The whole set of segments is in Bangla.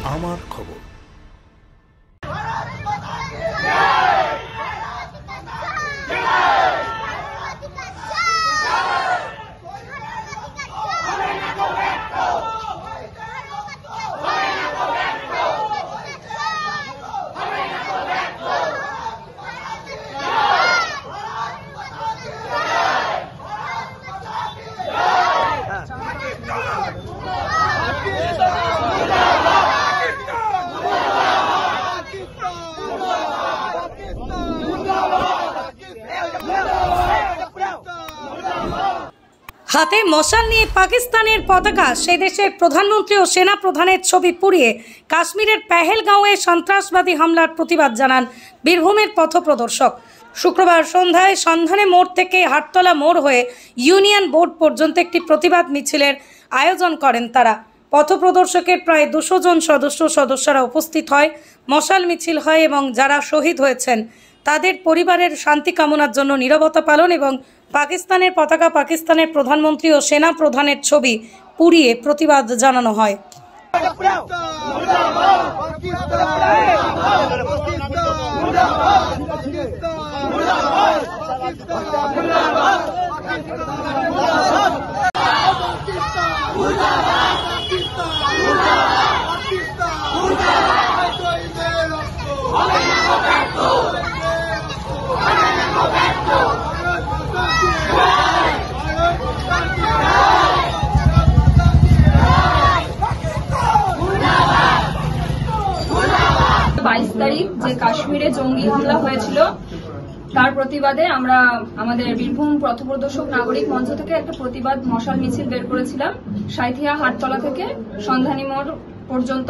আমার খবর। হাতে মশাল নিয়ে পাকিস্তানের পতাকা, সেই দেশের প্রধানমন্ত্রী ও সেনা প্রধানের ছবি পুড়িয়ে কাশ্মীরের পেহেলগাঁওয়ে সন্ত্রাসবাদী হামলার প্রতিবাদ জানান বীরভূমের পথপ্রদর্শক। শুক্রবার সন্ধ্যায় সন্ধানে মোড় থেকে হাটতলা মোড় হয়ে ইউনিয়ন বোর্ড পর্যন্ত একটি প্রতিবাদ মিছিলের আয়োজন করেন তারা। পথপ্রদর্শকের প্রায় 200 জন সদস্যরা উপস্থিত হয়। মশাল মিছিল হয় এবং যারা শহীদ হয়েছেন তাদের পরিবারের শান্তি কামনার জন্য নীরবতা পালন এবং পাকিস্তানের পতাকা, পাকিস্তানের প্রধানমন্ত্রী ও সেনা প্রধানের ছবি পুড়িয়ে প্রতিবাদ জানানো হয়। তারিখ যে কাশ্মীরে জঙ্গি হামলা হয়েছিল তার প্রতিবাদে আমরা আমাদের বীরভূম পথপ্রদর্শক নাগরিক মঞ্চ থেকে একটা প্রতিবাদ মশাল মিছিল বের করেছিলাম সাঁইথিয়া হাটতলা থেকে সন্ধানী মোড় পর্যন্ত,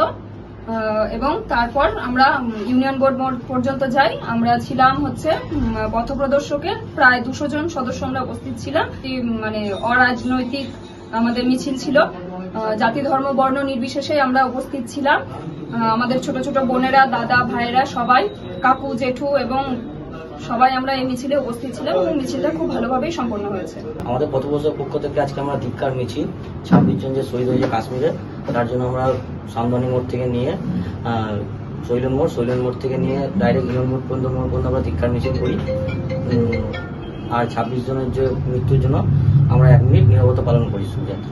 এবং তারপর আমরা ইউনিয়ন বোর্ড মোড় পর্যন্ত যাই। আমরা ছিলাম পথপ্রদর্শকের প্রায় 200 জন সদস্য আমরা উপস্থিত ছিলাম। মানে অরাজনৈতিক আমাদের মিছিল ছিল, জাতি ধর্ম বর্ণ নির্বিশেষে আমরা উপস্থিত ছিলাম। আমাদের ছোট ছোট বোনেরা, দাদা, ভাইয়েরা, সবাই, কাকু, জেঠু এবং সবাই আমরা এই মিছিলে উপস্থিত ছিলাম এবং মিছিলটা খুব ভালোভাবেই সম্পন্ন হয়েছে। আমাদের পথপ্রদর্শক পক্ষ থেকে আজকে আমরা ধিক্কার মিছিল 26 জন যে শহীদ হয়েছে কাশ্মীরে, তার জন্য আমরা সামদানি মোড় থেকে নিয়ে শৈলেন মোড় থেকে নিয়ে ডাইরেক্ট ইউনিয়ন বোর্ড পর্যন্ত আমরা ধিক্কার মিছিল করি। আর 26 জনের যে মৃত্যুর জন্য আমরা 1 মিনিট নীরবতা পালন করি শুধুমাত্র।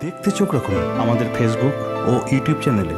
দেখতে চোখ রাখুন আমাদের ফেসবুক ও ইউটিউব চ্যানেলে।